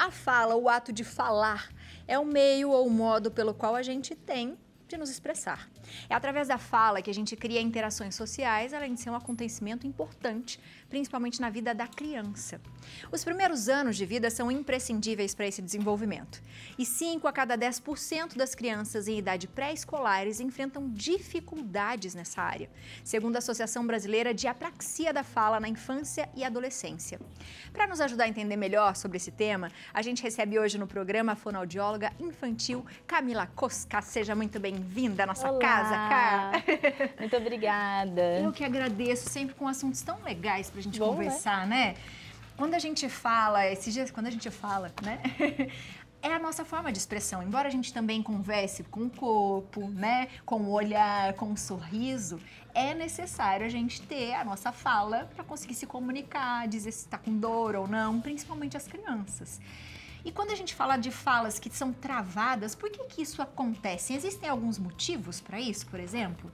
A fala, o ato de falar, é o meio ou o modo pelo qual a gente tem de nos expressar. É através da fala que a gente cria interações sociais, além de ser um acontecimento importante, principalmente na vida da criança. Os primeiros anos de vida são imprescindíveis para esse desenvolvimento. E 5 a cada 10% das crianças em idade pré-escolares enfrentam dificuldades nessa área, segundo a Associação Brasileira de Apraxia da Fala na Infância e Adolescência. Para nos ajudar a entender melhor sobre esse tema, a gente recebe hoje no programa a fonoaudióloga infantil Camila Cosca. Seja muito bem-vinda à nossa casa, Cá. Muito obrigada. Eu que agradeço, sempre com assuntos tão legais pra gente conversar, né? Quando a gente fala, né? É a nossa forma de expressão. Embora a gente também converse com o corpo, né? Com o olhar, com o sorriso, é necessário a gente ter a nossa fala para conseguir se comunicar, dizer se está com dor ou não, principalmente as crianças. E quando a gente fala de falas que são travadas, por que isso acontece? Existem alguns motivos para isso, por exemplo?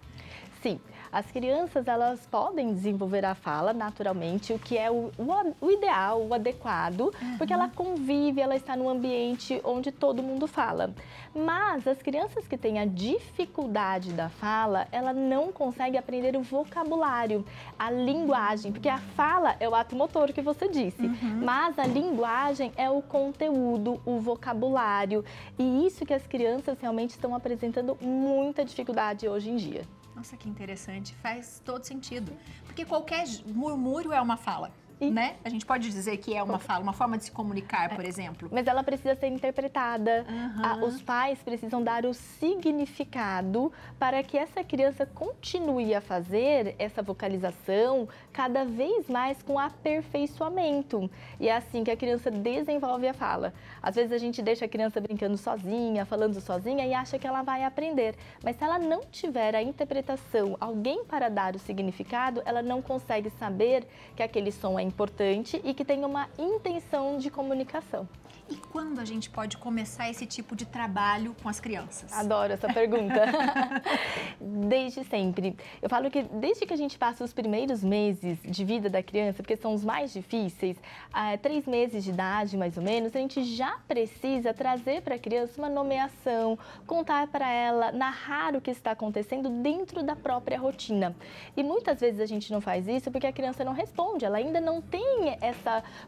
Sim, as crianças elas podem desenvolver a fala naturalmente, o que é o ideal, o adequado, porque ela convive, ela está num ambiente onde todo mundo fala. Mas as crianças que têm a dificuldade da fala, ela não consegue aprender o vocabulário, a linguagem, porque a fala é o ato motor que você disse, mas a linguagem é o conteúdo, o vocabulário, e isso que as crianças realmente estão apresentando muita dificuldade hoje em dia. Nossa, que interessante. Faz todo sentido. Porque qualquer murmúrio é uma fala, né? A gente pode dizer que é uma fala, uma forma de se comunicar, por exemplo. Mas ela precisa ser interpretada. Os pais precisam dar o significado para que essa criança continue a fazer essa vocalização cada vez mais com aperfeiçoamento. E é assim que a criança desenvolve a fala. Às vezes a gente deixa a criança brincando sozinha, falando sozinha e acha que ela vai aprender. Mas se ela não tiver a interpretação, alguém para dar o significado, ela não consegue saber que aquele som é importante e que tem uma intenção de comunicação. E quando a gente pode começar esse tipo de trabalho com as crianças? Adoro essa pergunta. Desde sempre. Eu falo que desde que a gente passa os primeiros meses de vida da criança, porque são os mais difíceis, 3 meses de idade mais ou menos, a gente já precisa trazer para a criança uma nomeação, contar para ela, narrar o que está acontecendo dentro da própria rotina. E muitas vezes a gente não faz isso porque a criança não responde, ela ainda não tem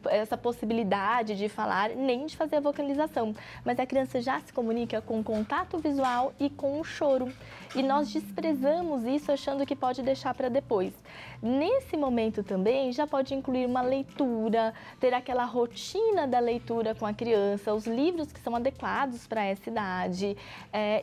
essa possibilidade de falar nem de fazer a vocalização, mas a criança já se comunica com contato visual e com o choro. E nós desprezamos isso achando que pode deixar para depois. Nesse momento também já pode incluir uma leitura, ter aquela rotina da leitura com a criança, os livros que são adequados para essa idade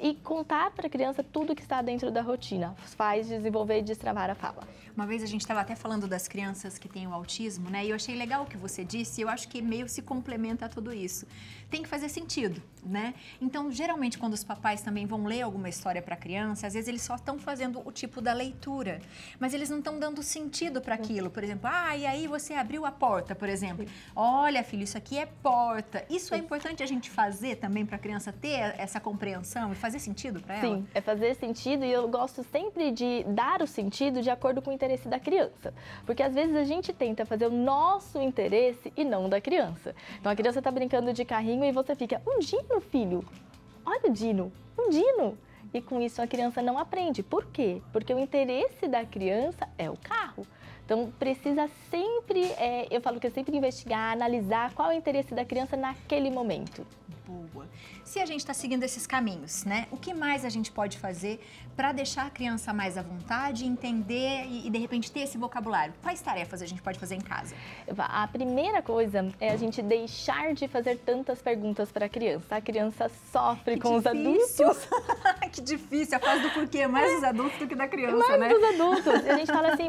e contar para a criança tudo que está dentro da rotina. Faz desenvolver e destravar a fala. Uma vez a gente estava até falando das crianças que têm o autismo, né? E eu achei legal o que você disse, e eu acho que meio se complementa a tudo isso. Tem que fazer sentido, né? Então, geralmente, quando os papais também vão ler alguma história para a criança, às vezes eles só estão fazendo o tipo da leitura, mas eles não estão dando sentido para aquilo. Por exemplo, e aí você abriu a porta, por exemplo. Olha, filho, isso aqui é porta. Isso é importante a gente fazer também para a criança ter essa compreensão e fazer sentido para ela? Sim, é fazer sentido, e eu gosto sempre de dar o sentido de acordo com o interesse da criança. Porque às vezes a gente tenta fazer o nosso interesse e não da criança. Então a criança está brincando de carrinho e você fica, um Dino, filho, olha o Dino, um Dino. E com isso a criança não aprende. Por quê? Porque o interesse da criança é o carro. Então precisa sempre, eu falo que é sempre investigar, analisar qual é o interesse da criança naquele momento. Boa. Se a gente está seguindo esses caminhos, né? O que mais a gente pode fazer para deixar a criança mais à vontade, entender e de repente ter esse vocabulário? Quais tarefas a gente pode fazer em casa? A primeira coisa é a gente deixar de fazer tantas perguntas para a criança. A criança sofre com os adultos. Que difícil, a fase do porquê, mais dos adultos do que da criança, né? Mais dos adultos. E a gente fala assim,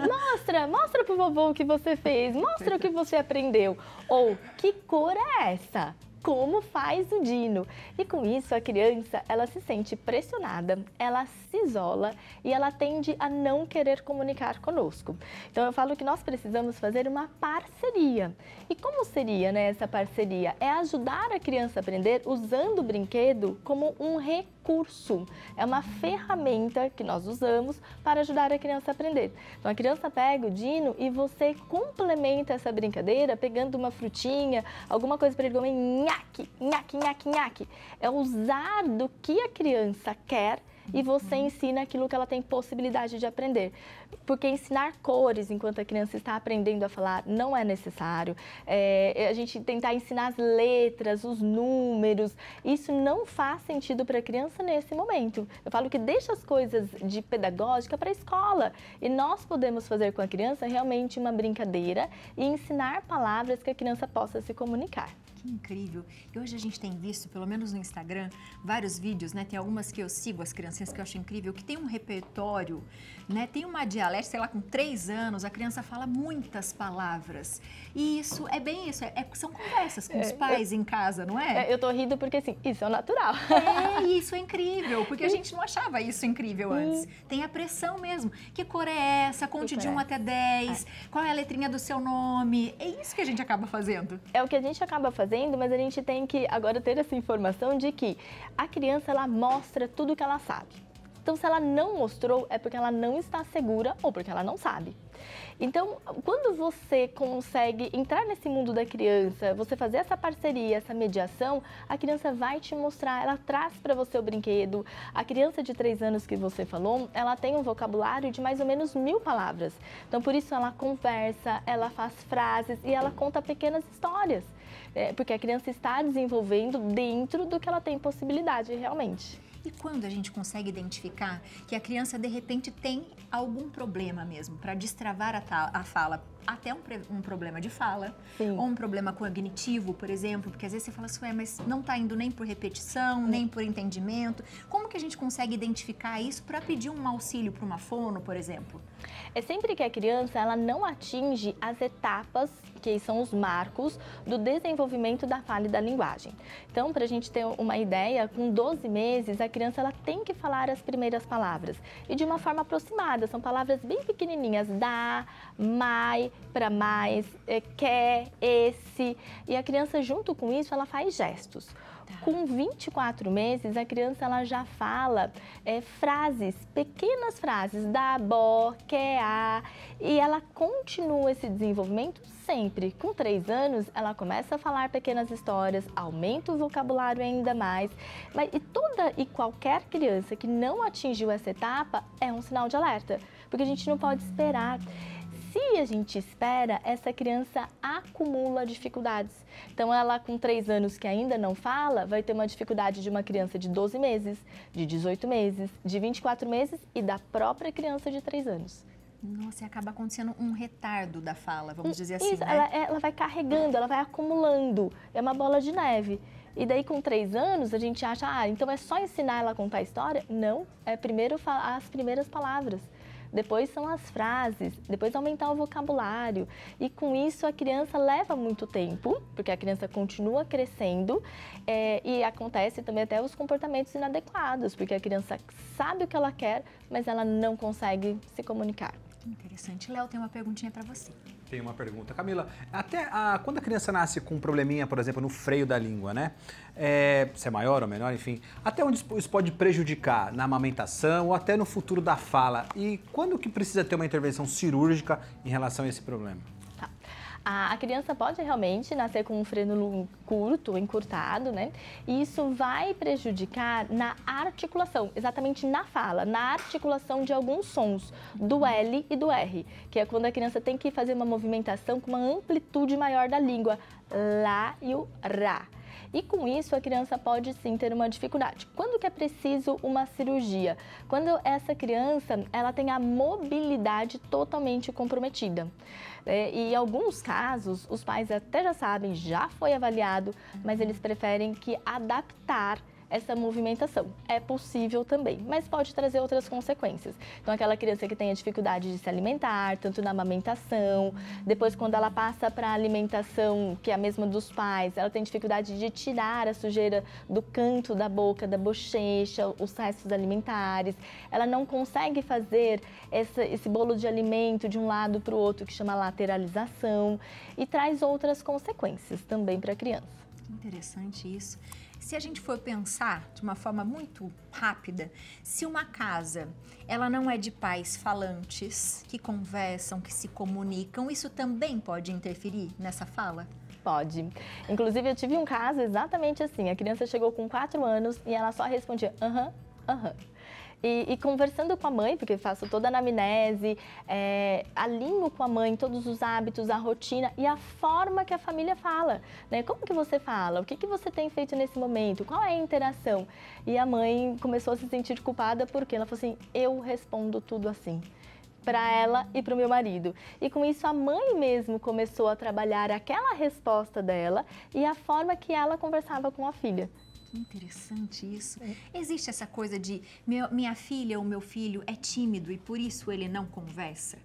mostra pro vovô o que você fez, mostra o que você aprendeu. Ou, que cor é essa? Como faz o Dino. E com isso a criança, ela se sente pressionada, ela se isola e ela tende a não querer comunicar conosco. Então eu falo que nós precisamos fazer uma parceria. E como seria, né, essa parceria? É ajudar a criança a aprender usando o brinquedo como um recurso. É uma ferramenta que nós usamos para ajudar a criança a aprender. Então a criança pega o Dino e você complementa essa brincadeira pegando uma frutinha, alguma coisa para ele comer, nhaque, nhaque, nhaque, nhaque. É usar do que a criança quer e você ensina aquilo que ela tem possibilidade de aprender. Porque ensinar cores enquanto a criança está aprendendo a falar não é necessário. A gente tentar ensinar as letras, os números, isso não faz sentido para a criança nesse momento. Eu falo que deixa as coisas de pedagógica para a escola. E nós podemos fazer com a criança realmente uma brincadeira e ensinar palavras que a criança possa se comunicar. Que incrível. E hoje a gente tem visto, pelo menos no Instagram, vários vídeos, né? Tem algumas que eu sigo, as criancinhas que eu acho incrível, que tem um repertório, né? Tem uma dialética, sei lá, com 3 anos, a criança fala muitas palavras. E isso é bem isso, são conversas com os pais em casa, não é? Eu tô rindo porque, assim, isso é o natural. Isso é incrível, porque a gente não achava isso incrível antes. Tem a pressão mesmo. Que cor é essa? Conte de 1 até 10. Qual é a letrinha do seu nome? É isso que a gente acaba fazendo. É o que a gente acaba fazendo, mas a gente tem que agora ter essa informação de que a criança, ela mostra tudo o que ela sabe. Então, se ela não mostrou, é porque ela não está segura ou porque ela não sabe. Então, quando você consegue entrar nesse mundo da criança, você fazer essa parceria, essa mediação, a criança vai te mostrar, ela traz para você o brinquedo. A criança de 3 anos que você falou, ela tem um vocabulário de mais ou menos 1000 palavras. Então, por isso ela conversa, ela faz frases e ela conta pequenas histórias. Porque a criança está desenvolvendo dentro do que ela tem possibilidade realmente. E quando a gente consegue identificar que a criança, de repente, tem algum problema mesmo para destravar a fala, até um problema de fala, Sim. ou um problema cognitivo, por exemplo, porque às vezes você fala assim, mas não está indo nem por repetição, nem por entendimento. Como que a gente consegue identificar isso para pedir um auxílio para uma fono, por exemplo? É sempre que a criança ela não atinge as etapas, que são os marcos do desenvolvimento da fala e da linguagem. Então, para a gente ter uma ideia, com 12 meses, a criança ela tem que falar as primeiras palavras. E de uma forma aproximada, são palavras bem pequenininhas, dá, mai, para mais, quer, esse. E a criança, junto com isso, ela faz gestos. Com 24 meses, a criança ela já fala frases, pequenas frases, dá, bó, quer, a, e ela continua esse desenvolvimento sempre. Com 3 anos, ela começa a falar pequenas histórias, aumenta o vocabulário ainda mais, e toda e qualquer criança que não atingiu essa etapa é um sinal de alerta, porque a gente não pode esperar. Se a gente espera, essa criança acumula dificuldades. Então, ela com 3 anos que ainda não fala, vai ter uma dificuldade de uma criança de 12 meses, de 18 meses, de 24 meses e da própria criança de 3 anos. Nossa, e acaba acontecendo um retardo da fala, vamos dizer assim, Isso, né? ela vai carregando, ela vai acumulando. É uma bola de neve. E daí, com 3 anos, a gente acha, então é só ensinar ela a contar a história? Não, é primeiro as primeiras palavras. Depois são as frases, depois aumentar o vocabulário. E com isso a criança leva muito tempo, porque a criança continua crescendo e acontece também até os comportamentos inadequados, porque a criança sabe o que ela quer, mas ela não consegue se comunicar. Que interessante. Léo, tem uma perguntinha para você. Tem uma pergunta. Camila, quando a criança nasce com um probleminha, por exemplo, no freio da língua, né? Se é maior ou menor, enfim, até onde isso pode prejudicar na amamentação ou até no futuro da fala? E quando que precisa ter uma intervenção cirúrgica em relação a esse problema? A criança pode realmente nascer com um freno curto, encurtado, né? E isso vai prejudicar na articulação, exatamente na fala, na articulação de alguns sons, do L e do R, que é quando a criança tem que fazer uma movimentação com uma amplitude maior da língua, lá e o rá. E com isso a criança pode sim ter uma dificuldade. Quando que é preciso uma cirurgia? Quando essa criança ela tem a mobilidade totalmente comprometida. E em alguns casos, os pais até já sabem, já foi avaliado, mas eles preferem que adaptar essa movimentação. É possível também, mas pode trazer outras consequências. Então, aquela criança que tem a dificuldade de se alimentar, tanto na amamentação, depois quando ela passa para a alimentação, que é a mesma dos pais, ela tem dificuldade de tirar a sujeira do canto da boca, da bochecha, os restos alimentares. Ela não consegue fazer esse bolo de alimento de um lado para o outro, que chama lateralização, e traz outras consequências também para a criança. Interessante isso. Se a gente for pensar de uma forma muito rápida, se uma casa ela não é de pais falantes, que conversam, que se comunicam, isso também pode interferir nessa fala? pode. Inclusive, eu tive um caso exatamente assim. A criança chegou com 4 anos e ela só respondia aham, aham. E conversando com a mãe, porque faço toda a anamnese, alinho com a mãe todos os hábitos, a rotina e a forma que a família fala, né? Como que você fala? O que que você tem feito nesse momento? Qual é a interação? E a mãe começou a se sentir culpada porque ela falou assim, eu respondo tudo assim, para ela e para o meu marido. E com isso a mãe mesmo começou a trabalhar aquela resposta dela e a forma que ela conversava com a filha. Interessante isso. Existe essa coisa de minha filha ou meu filho é tímido e por isso ele não conversa?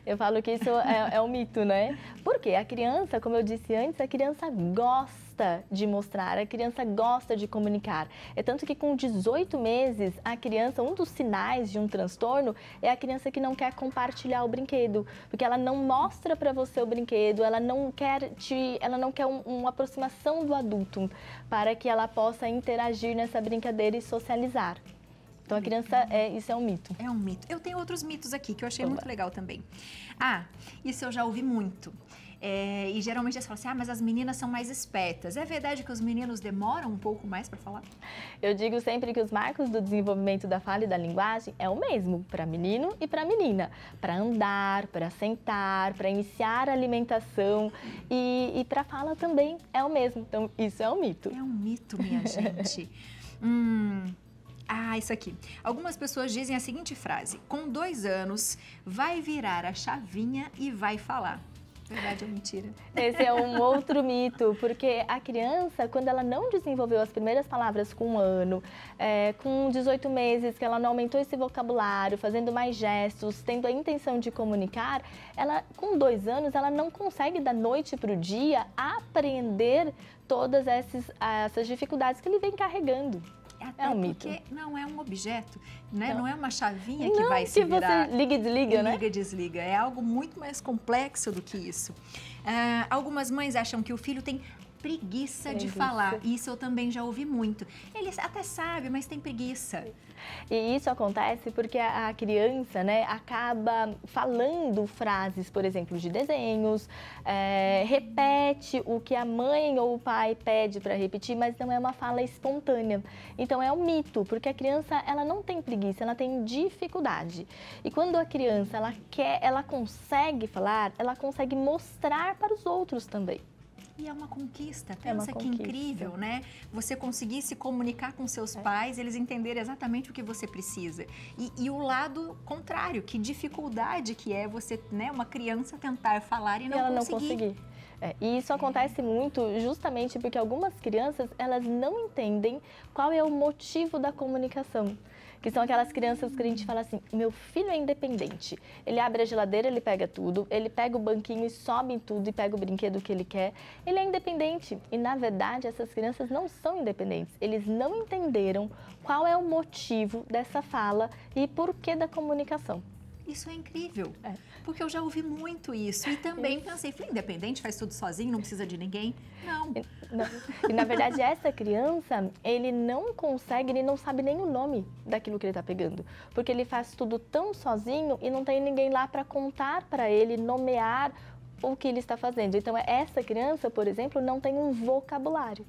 Eu falo que isso é um mito, né? Porque a criança, como eu disse antes, a criança gosta de mostrar, a criança gosta de comunicar. É tanto que com 18 meses, a criança, um dos sinais de um transtorno é a criança que não quer compartilhar o brinquedo, porque ela não mostra para você o brinquedo, ela não quer uma aproximação do adulto para que ela possa interagir nessa brincadeira e socializar. Então, a criança, isso é um mito. É um mito. Eu tenho outros mitos aqui que eu achei muito legal também. Ah, isso eu já ouvi muito. E geralmente eles falam assim, mas as meninas são mais espertas. É verdade que os meninos demoram um pouco mais para falar? Eu digo sempre que os marcos do desenvolvimento da fala e da linguagem é o mesmo para menino e para menina. Para andar, para sentar, para iniciar a alimentação e para fala também é o mesmo. Então, isso é um mito. É um mito, minha gente. Isso aqui. Algumas pessoas dizem a seguinte frase, com 2 anos vai virar a chavinha e vai falar. Verdade ou mentira? Esse é um outro mito, porque a criança, quando ela não desenvolveu as primeiras palavras com 1 ano, com 18 meses, que ela não aumentou esse vocabulário, fazendo mais gestos, tendo a intenção de comunicar, ela, com 2 anos, ela não consegue da noite para o dia aprender todas essas dificuldades que ele vem carregando. Até um mito. Porque não é um objeto, né? Não é uma chavinha que vai se virar. Você liga e desliga, né? Liga e desliga. É algo muito mais complexo do que isso. Algumas mães acham que o filho tem preguiça de falar. Isso eu também já ouvi muito. Ele até sabe, mas tem preguiça. E isso acontece porque a criança, né, acaba falando frases, por exemplo, de desenhos, repete o que a mãe ou o pai pede para repetir, mas não é uma fala espontânea. Então é um mito, porque a criança ela não tem preguiça, ela tem dificuldade. E quando a criança ela consegue falar, ela consegue mostrar para os outros também. E é uma conquista, pensa que incrível, né? Você conseguir se comunicar com seus pais, eles entenderem exatamente o que você precisa. E o lado contrário, que dificuldade que é você, né, uma criança tentar falar e não conseguir. E isso acontece muito justamente porque algumas crianças, elas não entendem qual é o motivo da comunicação. Que são aquelas crianças que a gente fala assim, meu filho é independente. Ele abre a geladeira, ele pega tudo, ele pega o banquinho e sobe em tudo e pega o brinquedo que ele quer. Ele é independente. E, na verdade, essas crianças não são independentes. Eles não entenderam qual é o motivo dessa fala e porquê da comunicação. Isso é incrível, porque eu já ouvi muito isso. E também pensei, independente, faz tudo sozinho, não precisa de ninguém. Não. E na verdade, essa criança, ele não consegue, ele não sabe nem o nome daquilo que ele está pegando. Porque ele faz tudo tão sozinho e não tem ninguém lá para contar para ele, nomear o que ele está fazendo. Então, essa criança, por exemplo, não tem um vocabulário.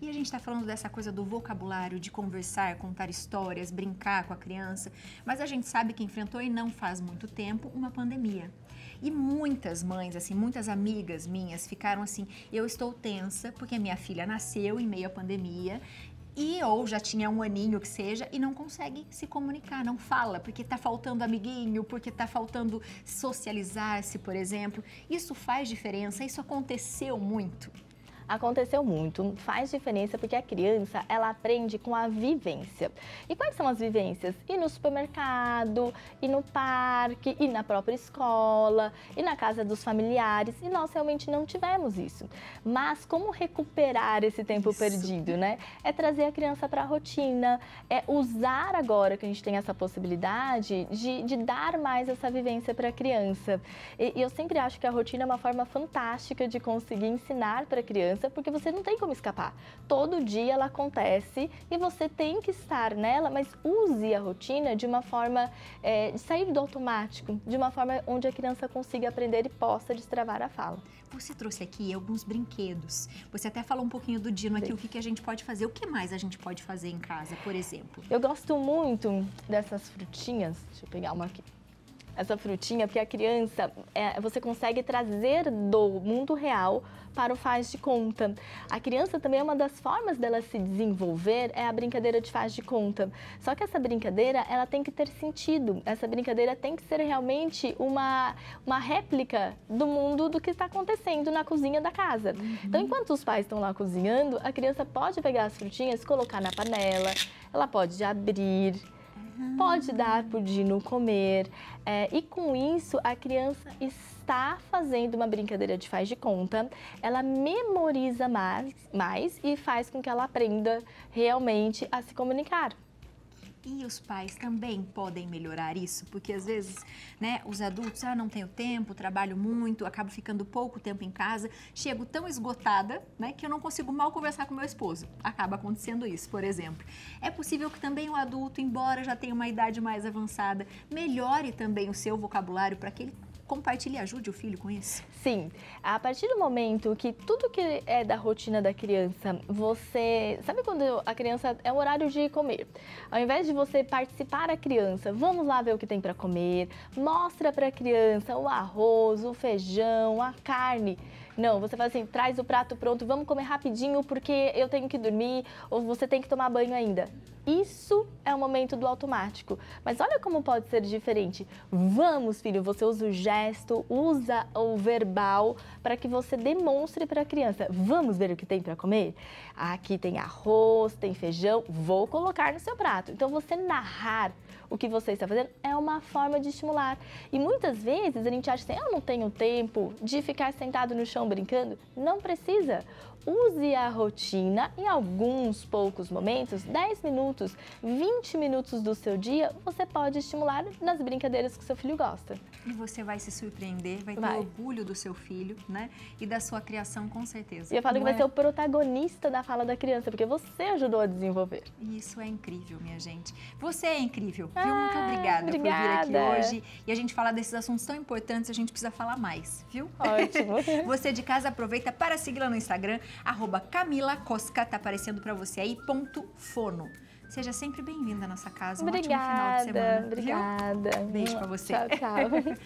E a gente está falando dessa coisa do vocabulário, de conversar, contar histórias, brincar com a criança, mas a gente sabe que enfrentou e não faz muito tempo uma pandemia. E muitas mães, assim, muitas amigas minhas ficaram assim, eu estou tensa porque minha filha nasceu em meio à pandemia ou já tinha 1 aninho que seja e não consegue se comunicar, não fala, porque está faltando amiguinho, porque está faltando socializar-se, por exemplo. Isso faz diferença? Isso aconteceu muito? Aconteceu muito, faz diferença porque a criança, ela aprende com a vivência. E quais são as vivências? Ir no supermercado, ir no parque, ir na própria escola, ir na casa dos familiares. E nós realmente não tivemos isso. Mas como recuperar esse tempo perdido, né? É trazer a criança para a rotina, é usar agora que a gente tem essa possibilidade de dar mais essa vivência para a criança. E eu sempre acho que a rotina é uma forma fantástica de conseguir ensinar para a criança criança, porque você não tem como escapar. Todo dia ela acontece e você tem que estar nela, mas use a rotina de uma forma de sair do automático, de uma forma onde a criança consiga aprender e possa destravar a fala. Você trouxe aqui alguns brinquedos. Você até falou um pouquinho do Dino aqui, o que a gente pode fazer. O que mais a gente pode fazer em casa, por exemplo? Eu gosto muito dessas frutinhas. Deixa eu pegar uma aqui. Essa frutinha, porque a criança, você consegue trazer do mundo real para o faz de conta. A criança também, é uma das formas dela se desenvolver é a brincadeira de faz de conta. Só que essa brincadeira, ela tem que ter sentido. Essa brincadeira tem que ser realmente uma réplica do mundo do que está acontecendo na cozinha da casa. Então, enquanto os pais estão lá cozinhando, a criança pode pegar as frutinhas, colocar na panela, ela pode abrir, pode dar para o Dino comer, e com isso a criança está fazendo uma brincadeira de faz de conta, ela memoriza mais e faz com que ela aprenda realmente a se comunicar. E os pais também podem melhorar isso? Porque às vezes, né, os adultos, não tenho tempo, trabalho muito, acabo ficando pouco tempo em casa, chego tão esgotada, né, que eu não consigo mal conversar com meu esposo. Acaba acontecendo isso, por exemplo. É possível que também o adulto, embora já tenha uma idade mais avançada, melhore também o seu vocabulário para que ele compartilhe e ajude o filho com isso? Sim, a partir do momento que tudo que é da rotina da criança, você... Sabe quando a criança é o horário de comer? Ao invés de você participar a criança, vamos lá ver o que tem para comer, mostra para a criança o arroz, o feijão, a carne. Não, você fala assim, traz o prato pronto, vamos comer rapidinho porque eu tenho que dormir ou você tem que tomar banho ainda. Isso é o momento do automático. Mas olha como pode ser diferente. Vamos, filho, você usa o gesto, usa o verbal para que você demonstre para a criança. Vamos ver o que tem para comer? Aqui tem arroz, tem feijão, vou colocar no seu prato. Então, você narrar o que você está fazendo é uma forma de estimular. E muitas vezes a gente acha assim, eu não tenho tempo de ficar sentado no chão brincando. Não precisa. Use a rotina em alguns poucos momentos, 10 minutos, 20 minutos do seu dia, você pode estimular nas brincadeiras que seu filho gosta. E você vai se surpreender, vai ter orgulho do seu filho, né? E da sua criação, com certeza. E eu falo que vai ser o protagonista da fala da criança, porque você ajudou a desenvolver. Isso é incrível, minha gente. Você é incrível, viu? Muito obrigada por vir aqui hoje. E a gente falar desses assuntos tão importantes, a gente precisa falar mais, viu? Ótimo. Você de casa, aproveita para segui-la no Instagram, @CamilaCosca, tá aparecendo para você aí, _fono. Seja sempre bem-vinda à nossa casa. Um ótimo final de semana. Obrigada. Beijo para você. Tchau, tchau.